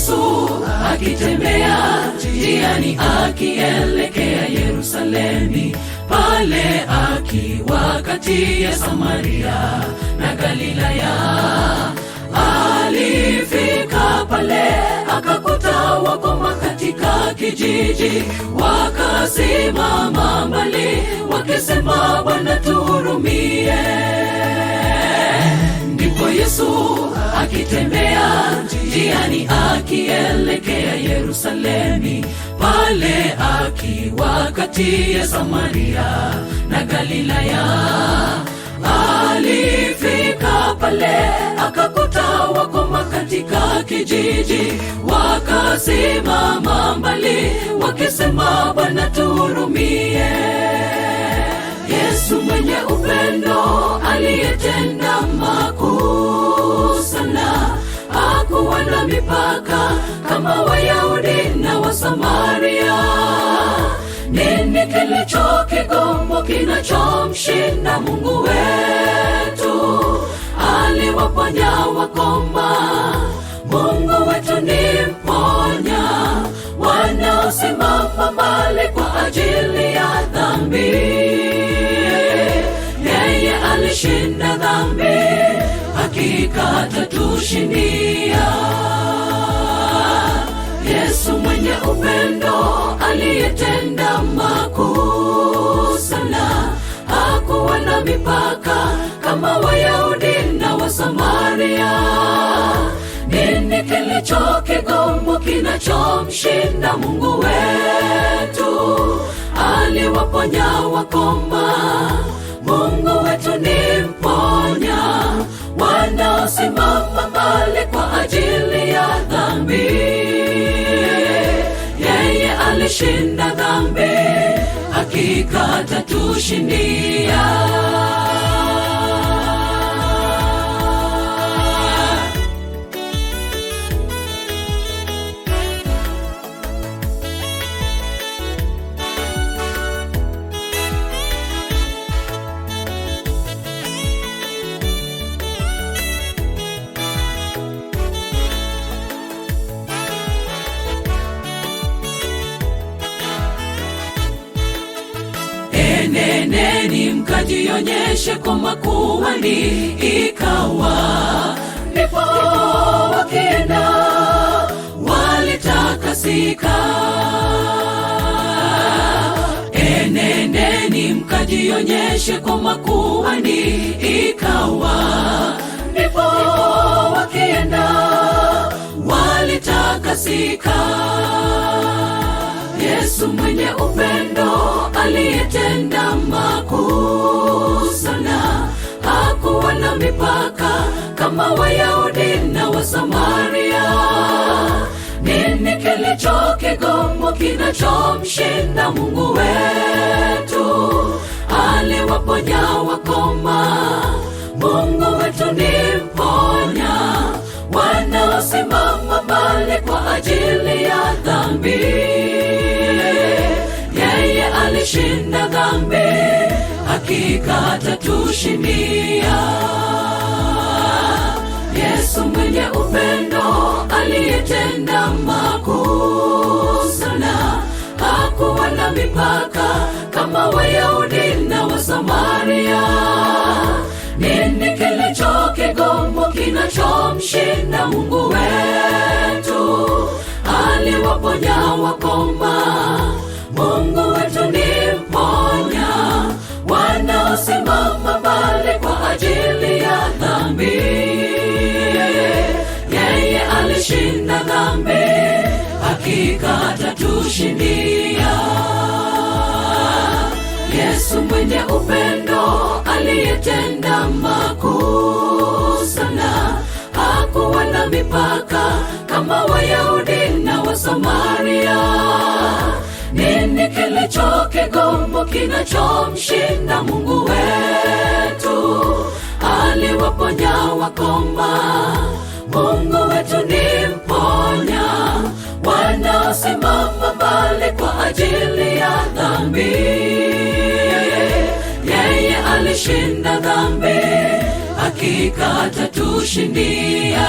Yesu akitembea njiani akielekea Yerusalemu, pale akiwa kati ya Samaria na Galilaya. Alifika pale akakuta wakoma katika kijiji, wakasimama mbali wakisema, Bwana tuhurumie. Ndipo Yesu akitembea njiani akielekea Yerusalemu, pale akiwa kati ya Samaria na Galilaya. Alifika pale akakuta wakoma katika kijiji, wakasimama mbali wakisema, Bwana tuhurumie. Yesu mwenye upendo aliyetenda makuu sana, hakuwa na mipaka kama Wayahudi na Wasamaria. Nini kilicho kigumu kinachomshinda Mungu wetu? Aliwaponya wakoma. Mungu wetu ni mponya wanaosimama mbali kwa ajili ya dhambi. Yeye alishinda dhambi, hakika atatushindia. Yesu mwenye upendo aliyetenda makuu sana, hakuwa na mipaka kama Wayahudi na Wasamaria. Nini kilicho kigumu kinachomshinda Mungu wetu? Aliwaponya wakoma. Mungu wetu ni mponya wanaosimama mbali kwa ajili ya dhambi. Yeye alishinda dhambi, hakika atatushindia. Neneni mkajionyeshe kwa makuhani. Ikawa ndipo wakienda walitakasika. Neneni mkajionyeshe kwa makuhani. Ikawa ndipo wakienda walitakasika. Yesu mwenye upendo aliyetenda makuu sana, hakuwa na mipaka kama Wayahudi na Wasamaria. Nini kilicho kigumu kinachomshinda Mungu wetu? Aliwaponya wakoma. Mungu wetu ni mponya wanaosimama mbali kwa ajili ya dhambi. Yeye alishinda dhambi, hakika atatushindia. Yesu mwenye upendo aliyetenda makuu sana, hakuwa na mipaka kama Wayahudi na Wasamaria. Nini kilicho kigumu kinachomshinda Mungu wetu? Aliwaponya wakoma. Mungu wetu ni mponya wanaosimama mbali kwa ajili ya dhambi. Yeye alishinda dhambi, hakika atatushindia. Yesu mwenye upendo aliyetenda makuu sana, hakuwa na mipaka kama Wayahudi na Wasamaria. Nini kilicho kigumu kinachomshinda Mungu wetu? Aliwaponya wakoma. Mungu wetu ni mponya wanaosimama mbali kwa ajili ya dhambi. Yeye alishinda dhambi, hakika atatushindia.